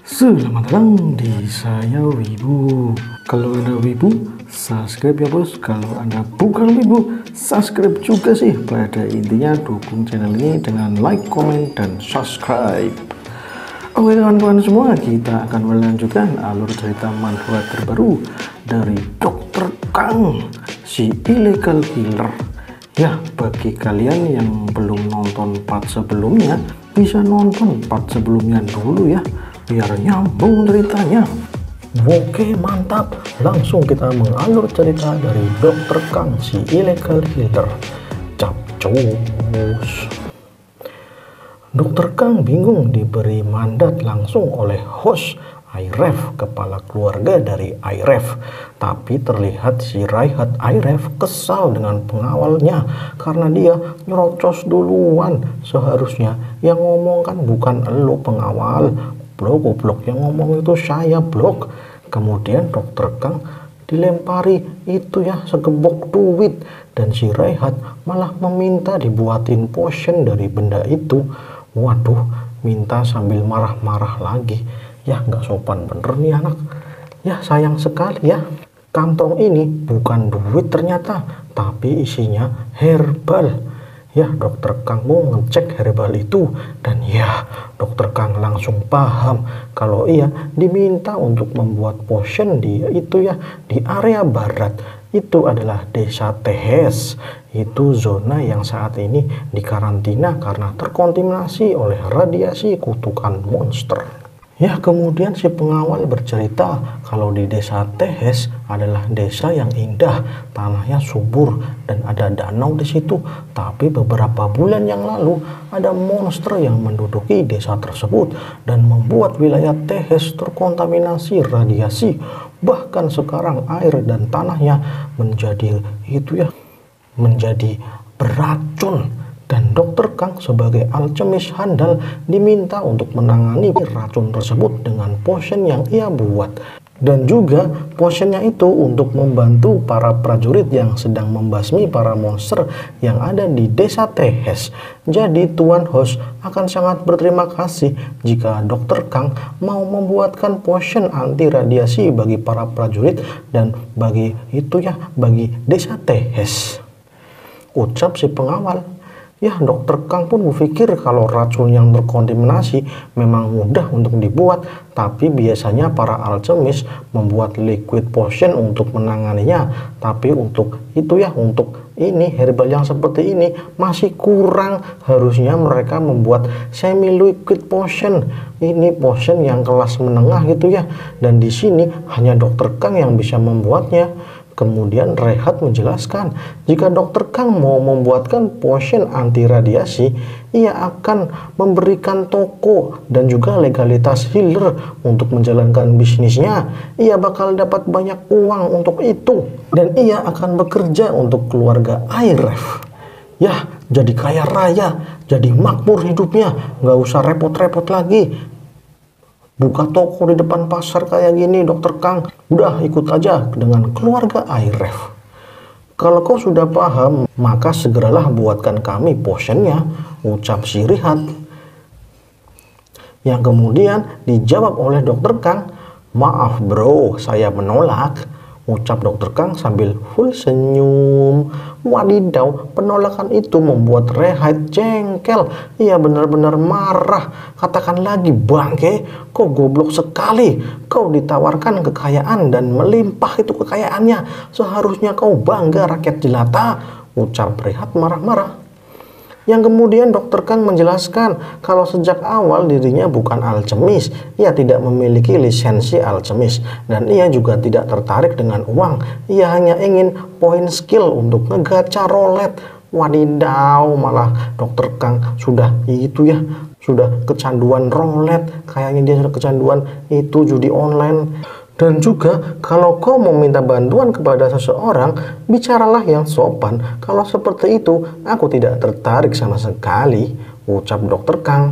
Selamat datang di Saya Wibu. Kalau Anda Wibu, subscribe ya bos. Kalau Anda bukan Wibu, subscribe juga sih. Pada intinya dukung channel ini dengan like, comment, dan subscribe. Oke kawan-kawan semua, kita akan melanjutkan alur cerita manhwa terbaru dari Dr. Kang, si illegal killer. Ya, bagi kalian yang belum nonton part sebelumnya, bisa nonton part sebelumnya dulu ya, biar nyambung ceritanya. Oke mantap, langsung kita mengalur cerita dari Dr. Kang, si illegal killer. Capcus. Dr. Kang bingung diberi mandat langsung oleh host Airef, kepala keluarga dari Airef. Tapi terlihat si Raihat Airef kesal dengan pengawalnya karena dia nyerocos duluan. Seharusnya yang ngomong kan bukan elo pengawal, goblok, yang ngomong itu saya blok. Kemudian Dr. Kang dilempari itu ya segebok duit, dan si Raihat malah meminta dibuatin potion dari benda itu. Waduh, minta sambil marah-marah lagi. Ya nggak sopan bener nih anak. Ya sayang sekali ya, kantong ini bukan duit ternyata, tapi isinya herbal. Ya, Dr. Kang mau ngecek herbal itu, dan ya Dr. Kang langsung paham kalau ia diminta untuk membuat potion di area barat. Itu adalah desa Tehes. Itu zona yang saat ini dikarantina karena terkontaminasi oleh radiasi kutukan monster. Ya, kemudian si pengawal bercerita kalau di desa Tehes adalah desa yang indah, tanahnya subur dan ada danau di situ. Tapi beberapa bulan yang lalu ada monster yang menduduki desa tersebut dan membuat wilayah Tehes terkontaminasi radiasi. Bahkan sekarang air dan tanahnya menjadi beracun. Dan Dr. Kang sebagai alkemis handal diminta untuk menangani racun tersebut dengan potion yang ia buat. Dan juga potionnya itu untuk membantu para prajurit yang sedang membasmi para monster yang ada di desa Tehes. Jadi Tuan Host akan sangat berterima kasih jika Dr. Kang mau membuatkan potion anti radiasi bagi para prajurit dan bagi desa Tehes. Ucap si pengawal. Ya, Dr. Kang pun berpikir kalau racun yang terkontaminasi memang mudah untuk dibuat, tapi biasanya para alkemis membuat liquid potion untuk menanganinya. Tapi untuk herbal yang seperti ini masih kurang. Harusnya mereka membuat semi liquid potion. Ini potion yang kelas menengah gitu ya. Dan di sini hanya Dr. Kang yang bisa membuatnya. Kemudian Raihat menjelaskan, jika Dr. Kang mau membuatkan potion anti radiasi, ia akan memberikan toko dan juga legalitas healer untuk menjalankan bisnisnya. Ia bakal dapat banyak uang untuk itu, dan ia akan bekerja untuk keluarga Airef. Ya, jadi kaya raya, jadi makmur hidupnya, nggak usah repot-repot lagi. Buka toko di depan pasar kayak gini, Dr. Kang. Udah ikut aja dengan keluarga Airef. Kalau kau sudah paham, maka segeralah buatkan kami potionnya, ucap si Raihat. Yang kemudian dijawab oleh Dr. Kang, maaf bro, saya menolak, ucap Dr. Kang sambil full senyum. Wadidaw, penolakan itu membuat Raihat jengkel. Ia benar-benar marah. Katakan lagi, bangke, kau goblok sekali. Kau ditawarkan kekayaan dan melimpah itu kekayaannya. Seharusnya kau bangga rakyat jelata, ucap Raihat marah-marah. Yang kemudian Dr. Kang menjelaskan kalau sejak awal dirinya bukan alkemis, ia tidak memiliki lisensi alkemis, dan ia juga tidak tertarik dengan uang. Ia hanya ingin poin skill untuk ngegacha roulette. Wadidaw, malah Dr. Kang sudah kecanduan roulette, kayaknya dia sudah kecanduan itu judi online. Dan juga kalau kau mau minta bantuan kepada seseorang, bicaralah yang sopan. Kalau seperti itu, aku tidak tertarik sama sekali, ucap Dr. Kang.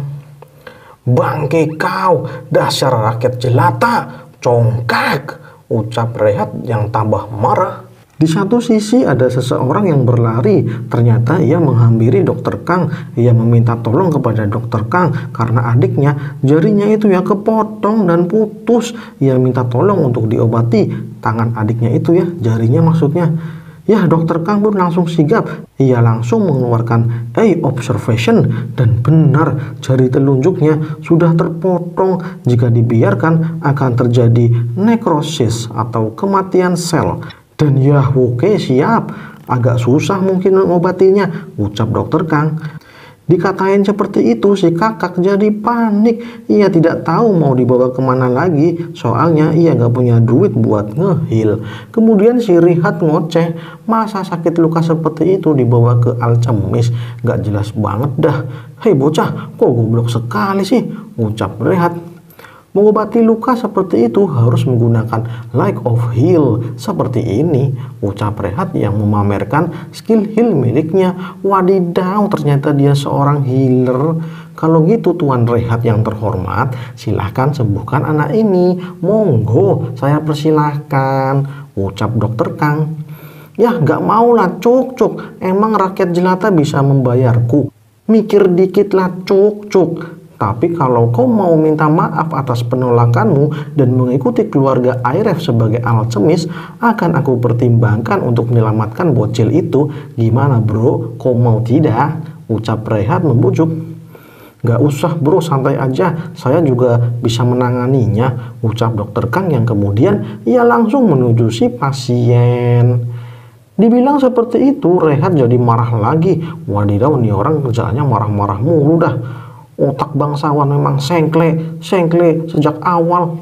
Bangke kau, dasar rakyat jelata, congkak, ucap Raihat yang tambah marah. Di satu sisi ada seseorang yang berlari, ternyata ia menghampiri dokter Kang. Ia meminta tolong kepada dokter Kang karena adiknya jarinya itu ya kepotong dan putus. Ia minta tolong untuk diobati tangan adiknya itu ya, jarinya maksudnya. Ya, dokter Kang pun langsung sigap. Ia langsung mengeluarkan eye observation dan benar jari telunjuknya sudah terpotong. Jika dibiarkan akan terjadi nekrosis atau kematian sel. Dan ya oke siap, agak susah mungkin mengobatinya, ucap dokter Kang. Dikatain seperti itu si kakak jadi panik. Ia tidak tahu mau dibawa kemana lagi, soalnya ia gak punya duit buat ngehil. Kemudian si Rihat ngoceh, masa sakit luka seperti itu dibawa ke Alchemis, gak jelas banget dah. Hei bocah, kok goblok sekali sih, ucap Rihat. Mengobati luka seperti itu harus menggunakan Light of Heal seperti ini, ucap Rehat yang memamerkan skill heal miliknya. Wadidaw, ternyata dia seorang healer. Kalau gitu Tuan Rehat yang terhormat, silahkan sembuhkan anak ini. Monggo, saya persilahkan, ucap dokter Kang. Ya gak mau lah cuk, emang rakyat jelata bisa membayarku. Mikir dikit lah cuk. Tapi kalau kau mau minta maaf atas penolakanmu dan mengikuti keluarga Airef sebagai alchemis, akan aku pertimbangkan untuk menyelamatkan bocil itu. Gimana bro, kau mau tidak? Ucap Rehat membujuk. Gak usah bro, santai aja, saya juga bisa menanganinya, ucap dokter Kang yang kemudian ia langsung menuju si pasien. Dibilang seperti itu, Rehat jadi marah lagi. Wadidaw, nih orang kerjaannya marah-marah mulu dah. Otak bangsawan memang sengkle sejak awal.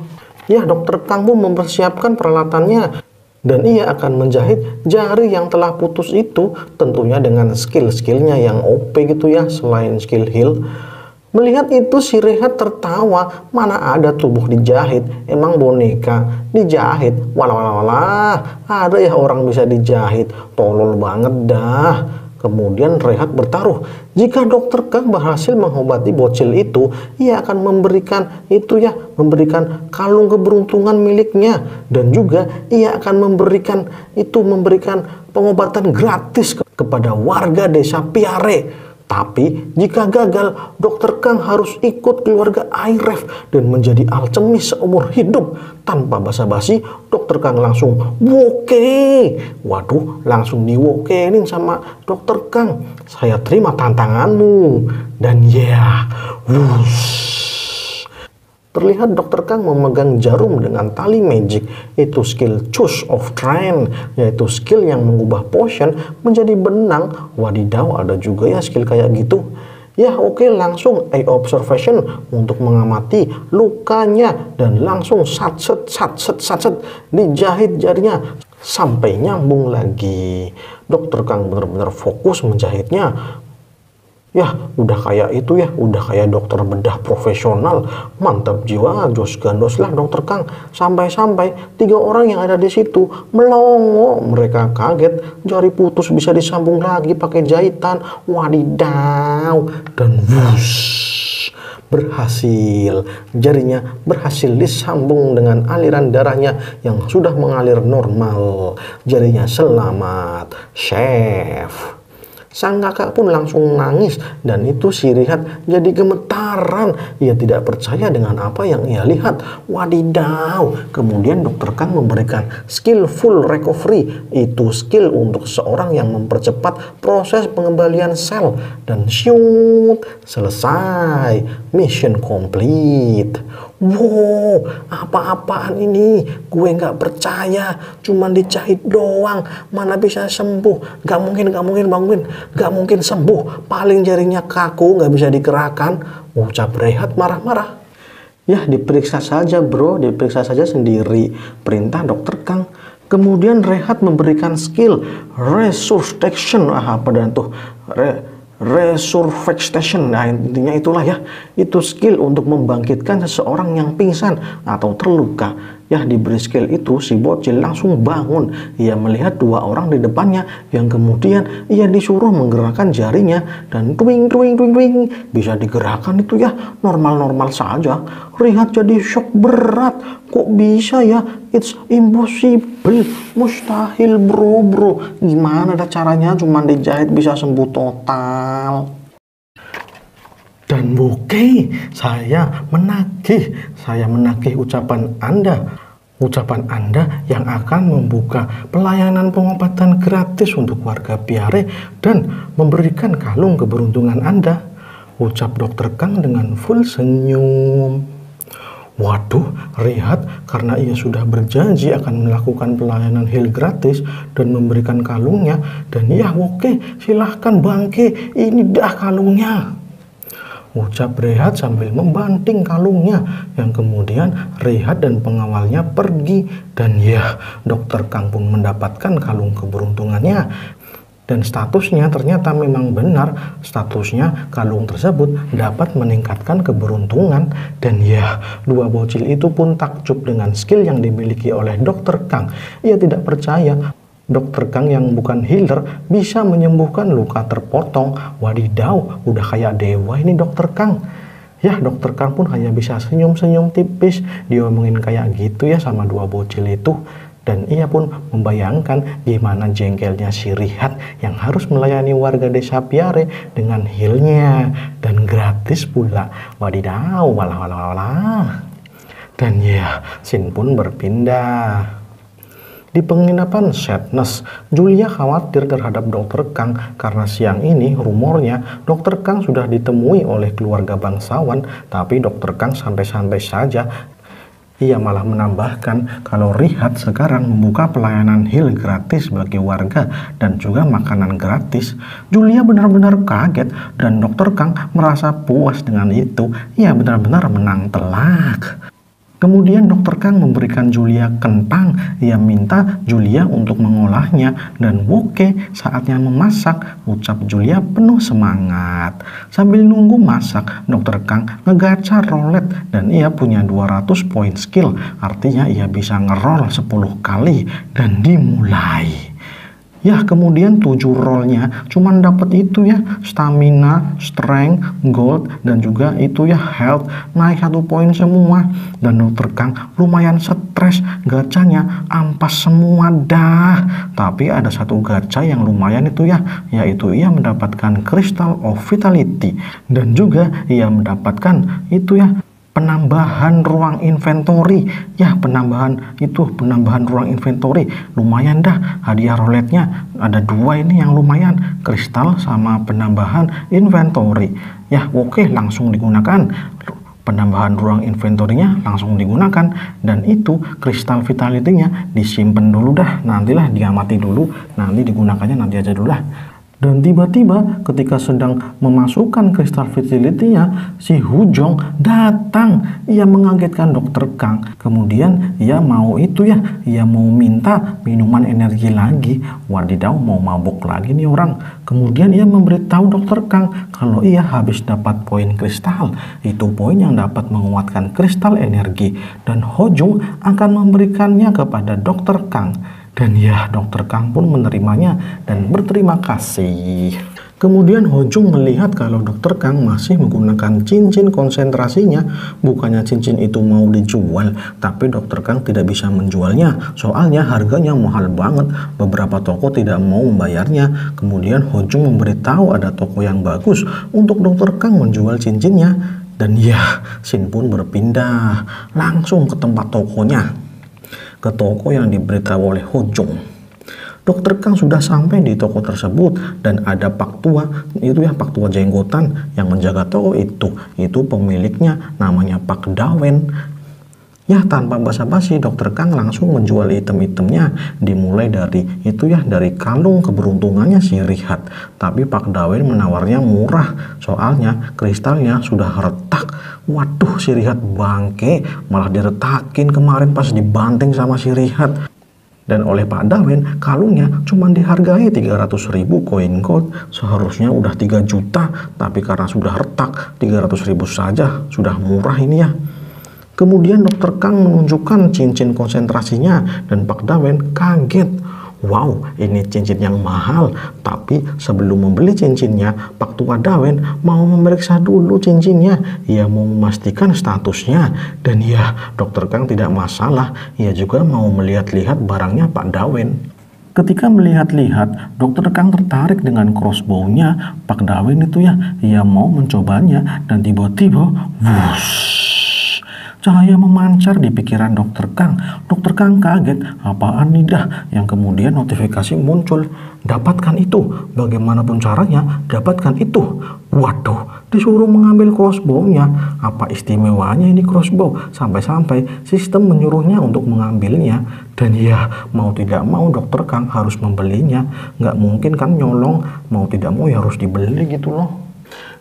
Ya, dokter Kang pun mempersiapkan peralatannya dan ia akan menjahit jari yang telah putus itu, tentunya dengan skill-skillnya yang OP gitu ya, selain skill heal. Melihat itu si Rehat tertawa, mana ada tubuh dijahit, emang boneka dijahit. Walah, ada ya orang bisa dijahit, tolol banget dah. Kemudian Rehat bertaruh, jika dokter Kang berhasil mengobati bocil itu, ia akan memberikan kalung keberuntungan miliknya, dan juga ia akan memberikan pengobatan gratis kepada warga desa Piare. Tapi jika gagal, dokter Kang harus ikut keluarga Airef dan menjadi alchemis seumur hidup. Tanpa basa-basi, dokter Kang langsung woke. Waduh, langsung diwokein sama dokter Kang. Saya terima tantanganmu. Dan ya, wush. Terlihat dokter Kang memegang jarum dengan tali magic, itu skill Choose of Trend, yaitu skill yang mengubah potion menjadi benang. Wadidaw, ada juga ya skill kayak gitu. Ya oke, langsung eye observation untuk mengamati lukanya dan langsung satset dijahit jarinya sampai nyambung lagi. Dokter Kang benar-benar fokus menjahitnya. Ya, udah kayak itu ya, udah kayak dokter bedah profesional. Mantap jiwa, jos gandos lah dokter Kang. Sampai-sampai 3 orang yang ada di situ melongo. Mereka kaget, jari putus bisa disambung lagi pakai jahitan. Wadidaw, dan wush, berhasil. Jarinya berhasil disambung dengan aliran darahnya yang sudah mengalir normal. Jarinya selamat, chef. Sang kakak pun langsung nangis dan itu si Rihat jadi gemetaran. Ia tidak percaya dengan apa yang ia lihat. Wadidaw. Kemudian dokter Kang memberikan skill full recovery. Itu skill untuk seorang yang mempercepat proses pengembalian sel. Dan syut, selesai. Mission complete. Wow, apa-apaan ini? Gue nggak percaya. Cuman dijahit doang, mana bisa sembuh? Gak mungkin sembuh. Paling jarinya kaku, nggak bisa digerakkan. Ucap Rehat marah-marah. Ya, diperiksa saja bro, diperiksa saja sendiri, perintah dokter Kang. Kemudian Rehat memberikan skill resuscitation. Apa dan tuh? Resurrection, nah intinya itulah ya, itu skill untuk membangkitkan seseorang yang pingsan atau terluka. Ya, diberi skill itu si bocil langsung bangun. Ia melihat dua orang di depannya yang kemudian ia disuruh menggerakkan jarinya dan twing twing twing twing. Bisa digerakkan itu ya normal-normal saja. Rihad jadi shock berat. Kok bisa ya? It's impossible. Mustahil bro. Gimana ada caranya cuman dijahit bisa sembuh total? Dan oke, saya menagih ucapan Anda yang akan membuka pelayanan pengobatan gratis untuk warga Piare dan memberikan kalung keberuntungan Anda. Ucap Dokter Kang dengan full senyum. Waduh, Rihad karena ia sudah berjanji akan melakukan pelayanan heal gratis dan memberikan kalungnya. Dan ya oke, silahkan bangke, ini dah kalungnya. Ucap Rihad sambil membanting kalungnya, yang kemudian Rihad dan pengawalnya pergi. Dan ya, Dokter Kang pun mendapatkan kalung keberuntungannya. Dan statusnya ternyata memang benar, statusnya kalung tersebut dapat meningkatkan keberuntungan. Dan ya, dua bocil itu pun takjub dengan skill yang dimiliki oleh Dokter Kang. Ia tidak percaya Dokter Kang yang bukan healer bisa menyembuhkan luka terpotong. Wadidaw, udah kayak dewa ini Dokter Kang. Ya, Dokter Kang pun hanya bisa senyum-senyum tipis diomongin kayak gitu ya sama dua bocil itu. Dan ia pun membayangkan gimana jengkelnya si Rihad yang harus melayani warga desa Piare dengan healnya dan gratis pula. Wadidaw, walah. Dan ya, scene pun berpindah. Di penginapan Sadness, Julia khawatir terhadap Dokter Kang karena siang ini rumornya Dokter Kang sudah ditemui oleh keluarga bangsawan, tapi Dokter Kang santai-santai saja. Ia malah menambahkan kalau Rihad sekarang membuka pelayanan heal gratis bagi warga dan juga makanan gratis. Julia benar-benar kaget dan Dokter Kang merasa puas dengan itu. Ia benar-benar menang telak. Kemudian Dokter Kang memberikan Julia kentang. Ia minta Julia untuk mengolahnya. Dan oke, saatnya memasak, ucap Julia penuh semangat. Sambil nunggu masak, Dokter Kang ngegacha roulette dan ia punya 200 poin skill. Artinya ia bisa ngeroll 10 kali dan dimulai. Ya, kemudian 7 rollnya cuman dapat itu ya, stamina, strength, gold, dan juga itu ya health, naik 1 poin semua. Dan Dokter Kang lumayan stres, gacanya ampas semua dah. Tapi ada satu gacha yang lumayan itu ya, yaitu ia mendapatkan Crystal of Vitality. Dan juga ia mendapatkan itu ya, penambahan ruang inventory. Ya, penambahan ruang inventory lumayan dah. Hadiah roulette-nya ada 2 ini yang lumayan, kristal sama penambahan inventory. Ya oke, langsung digunakan. Penambahan ruang inventory-nya langsung digunakan. Dan itu kristal vitality-nya disimpan dulu dah, nantilah diamati dulu, nanti digunakannya nanti aja dulu lah. Dan tiba-tiba ketika sedang memasukkan kristal vitality-nya, si Hujong datang. Ia mengagetkan Dokter Kang. Kemudian ia mau minta minuman energi lagi. Wadidaw, mau mabuk lagi nih orang. Kemudian ia memberitahu Dokter Kang kalau ia habis dapat poin kristal. Itu poin yang dapat menguatkan kristal energi. Dan Hujong akan memberikannya kepada Dokter Kang. Dan ya, Dokter Kang pun menerimanya dan berterima kasih. Kemudian Hojung melihat kalau Dokter Kang masih menggunakan cincin konsentrasinya. Bukannya cincin itu mau dijual, tapi Dokter Kang tidak bisa menjualnya. Soalnya harganya mahal banget. Beberapa toko tidak mau membayarnya. Kemudian Hojung memberitahu ada toko yang bagus untuk Dokter Kang menjual cincinnya. Dan ya, scene pun berpindah langsung ke tempat tokonya, ke toko yang diberitahu oleh Hojong. Dokter Kang sudah sampai di toko tersebut dan ada Pak Tua, Pak Tua jenggotan yang menjaga toko itu. Itu pemiliknya, namanya Pak Dawen. Ya, tanpa basa-basi Dokter Kang langsung menjual item-itemnya, dimulai dari dari kalung keberuntungannya si Rihad. Tapi Pak Dawen menawarnya murah, soalnya kristalnya sudah retak. Waduh, si Rihad bangke, malah diretakin kemarin pas dibanting sama si Rihad. Dan oleh Pak Dawen, kalungnya cuma dihargai 300.000 koin gold. Seharusnya udah 3 juta, tapi karena sudah retak, 300.000 saja sudah murah ini ya. Kemudian dokter Kang menunjukkan cincin konsentrasinya dan Pak Dawen kaget. Wow, ini cincin yang mahal. Tapi sebelum membeli cincinnya, Pak Tua Dawen mau memeriksa dulu cincinnya. Ia mau memastikan statusnya. Dan ya, dokter Kang tidak masalah. Ia juga mau melihat-lihat barangnya Pak Dawen. Ketika melihat-lihat, dokter Kang tertarik dengan crossbow-nya Pak Dawen itu ya. Ia mau mencobanya dan tiba-tiba, wush, cahaya memancar di pikiran dokter Kang. Dokter Kang kaget, apaan nih dah? Yang kemudian notifikasi muncul, dapatkan itu. Bagaimanapun caranya, dapatkan itu. Waduh, disuruh mengambil crossbow-nya. Apa istimewanya ini crossbow? Sampai-sampai sistem menyuruhnya untuk mengambilnya. Dan ya, mau tidak mau dokter Kang harus membelinya. Nggak mungkin kan nyolong, mau tidak mau ya harus dibeli gitu loh.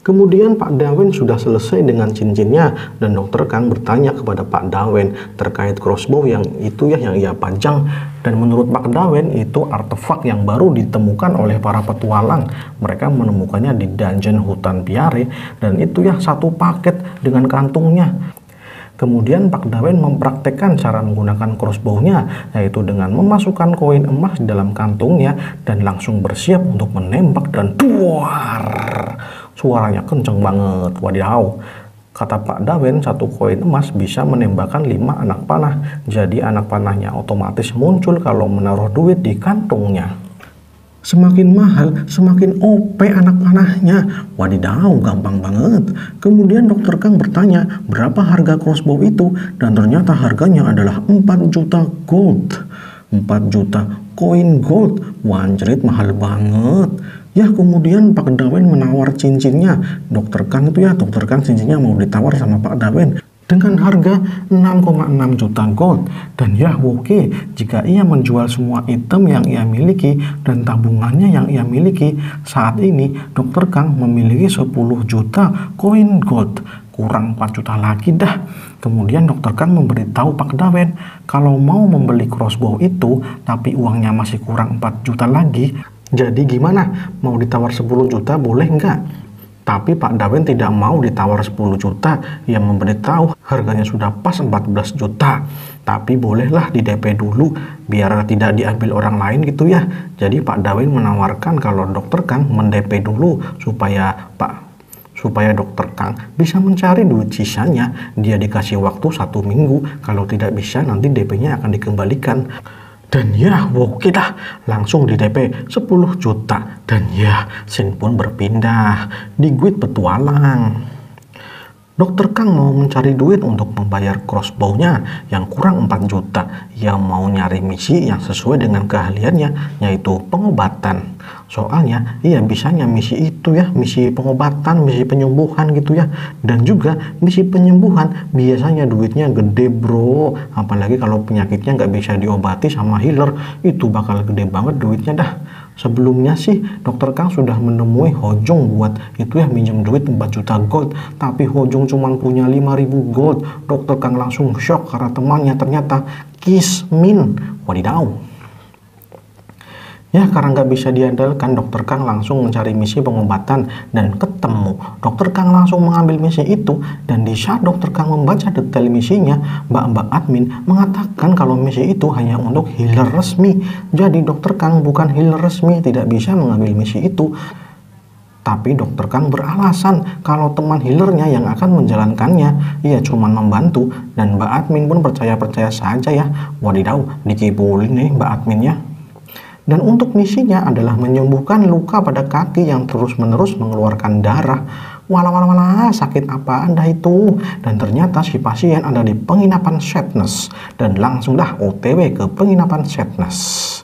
Kemudian Pak Dawen sudah selesai dengan cincinnya dan dokter Kang bertanya kepada Pak Dawen terkait crossbow yang itu ya yang ia pajang. Dan menurut Pak Dawen itu artefak yang baru ditemukan oleh para petualang. Mereka menemukannya di dungeon hutan Biare dan itu ya satu paket dengan kantungnya. Kemudian Pak Dawen mempraktekkan cara menggunakan crossbow-nya, yaitu dengan memasukkan koin emas di dalam kantungnya dan langsung bersiap untuk menembak dan duar. Suaranya kenceng banget, wadidaw. Kata Pak Dawen, satu koin emas bisa menembakkan 5 anak panah. Jadi anak panahnya otomatis muncul kalau menaruh duit di kantungnya. Semakin mahal, semakin OP anak panahnya. Wadidaw, gampang banget. Kemudian dokter Kang bertanya, berapa harga crossbow itu? Dan ternyata harganya adalah 4 juta gold. 4 juta koin gold. Wanjrit, mahal banget. Ya, kemudian Pak Dawen menawar cincinnya. Dokter Kang itu ya, dokter Kang cincinnya mau ditawar sama Pak Dawen dengan harga 6,6 juta gold. Dan ya oke, jika ia menjual semua item yang ia miliki dan tabungannya yang ia miliki, saat ini dokter Kang memiliki 10 juta koin gold. Kurang 4 juta lagi dah. Kemudian dokter Kang memberitahu Pak Dawen kalau mau membeli crossbow itu tapi uangnya masih kurang 4 juta lagi. Jadi gimana? Mau ditawar 10 juta boleh nggak? Tapi Pak Dawen tidak mau ditawar 10 juta. Ia memberitahu harganya sudah pas 14 juta. Tapi bolehlah di DP dulu biar tidak diambil orang lain gitu ya. Jadi Pak Dawen menawarkan kalau dokter Kang mendp dulu supaya dokter Kang bisa mencari duit sisanya. Dia dikasih waktu 1 minggu. Kalau tidak bisa nanti DP-nya akan dikembalikan. Dan ya, oke dah, langsung di DP 10 juta. Dan ya, scene pun berpindah di Guild Petualang. Dokter Kang mau mencari duit untuk membayar crossbow-nya yang kurang 4 juta. Ia mau nyari misi yang sesuai dengan keahliannya, yaitu pengobatan. Soalnya ia bisanya misi itu ya, misi pengobatan, misi penyembuhan gitu ya. Dan juga misi penyembuhan biasanya duitnya gede bro. Apalagi kalau penyakitnya nggak bisa diobati sama healer, itu bakal gede banget duitnya dah. Sebelumnya sih dokter Kang sudah menemui Hojong buat itu ya minjem duit 4 juta gold. Tapi Hojong cuma punya 5.000 gold. Dokter Kang langsung shock karena temannya ternyata Kismin. Wadidaw. Ya, karena nggak bisa diandalkan, dokter Kang langsung mencari misi pengobatan dan ketemu. Dokter Kang langsung mengambil misi itu, dan di saat dokter Kang membaca detail misinya, mbak-mbak admin mengatakan kalau misi itu hanya untuk healer resmi. Jadi dokter Kang bukan healer resmi, tidak bisa mengambil misi itu. Tapi dokter Kang beralasan kalau teman healernya yang akan menjalankannya. Ia cuma membantu, dan mbak admin pun percaya-percaya saja ya. Wadidaw, dikibulin nih mbak adminnya. Dan untuk misinya adalah menyembuhkan luka pada kaki yang terus-menerus mengeluarkan darah. Walah, sakit apa Anda itu? Dan ternyata si pasien ada di penginapan Sadness. Dan langsung dah OTW ke penginapan Sadness.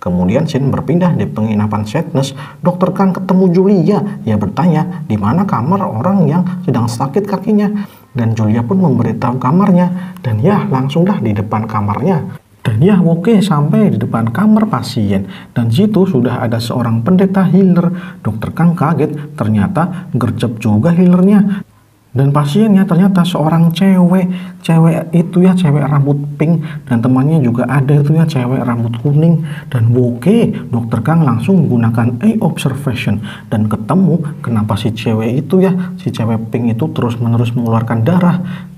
Kemudian scene berpindah di penginapan Sadness. Dokter Kang ketemu Julia. Ia bertanya di mana kamar orang yang sedang sakit kakinya. Dan Julia pun memberitahu kamarnya. Dan ya langsung dah di depan kamarnya. Dan ya oke, sampai di depan kamar pasien. Dan situ sudah ada seorang pendeta healer. Dokter Kang kaget, ternyata gercep juga healernya. Dan pasiennya ternyata seorang cewek. Cewek itu ya cewek rambut pink. Dan temannya juga ada itu ya cewek rambut kuning. Dan oke, dokter Kang langsung menggunakan observation. Dan ketemu kenapa si cewek itu ya, si cewek pink itu terus-menerus mengeluarkan darah.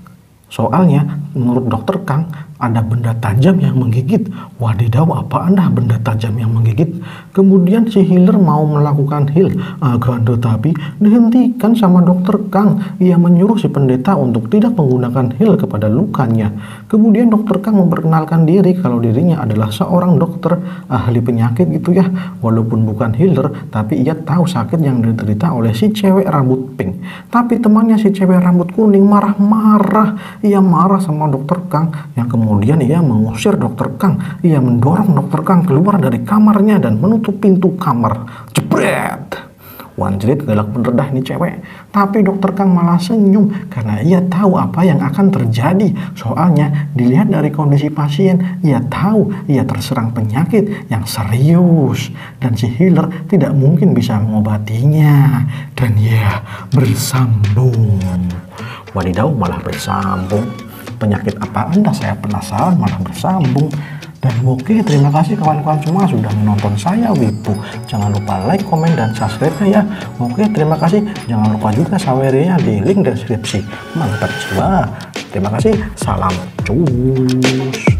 Soalnya menurut dokter Kang ada benda tajam yang menggigit. Wadidaw, apa anda benda tajam yang menggigit? Kemudian si healer mau melakukan heal, akan tetapi dihentikan sama dokter Kang. Ia menyuruh si pendeta untuk tidak menggunakan heal kepada lukanya. Kemudian dokter Kang memperkenalkan diri kalau dirinya adalah seorang dokter ahli penyakit gitu ya. Walaupun bukan healer, tapi ia tahu sakit yang diderita oleh si cewek rambut pink. Tapi temannya si cewek rambut kuning marah-marah. Ia marah sama dokter Kang, yang kemudian ia mengusir dokter Kang. Ia mendorong dokter Kang keluar dari kamarnya dan menutup pintu kamar. Jebret! Wanjrit galak bener dah nih cewek. Tapi dokter Kang malah senyum karena ia tahu apa yang akan terjadi. Soalnya dilihat dari kondisi pasien, ia tahu ia terserang penyakit yang serius dan si healer tidak mungkin bisa mengobatinya. Dan ia bersambung. Wadidaw, malah bersambung. Penyakit apa anda? Saya penasaran, malah bersambung. Dan oke, terima kasih kawan-kawan semua sudah menonton saya Wibu. Jangan lupa like, komen, dan subscribe-nya ya. Oke, terima kasih. Jangan lupa juga sawernya di link deskripsi. Mantap jiwa. Terima kasih. Salam cus.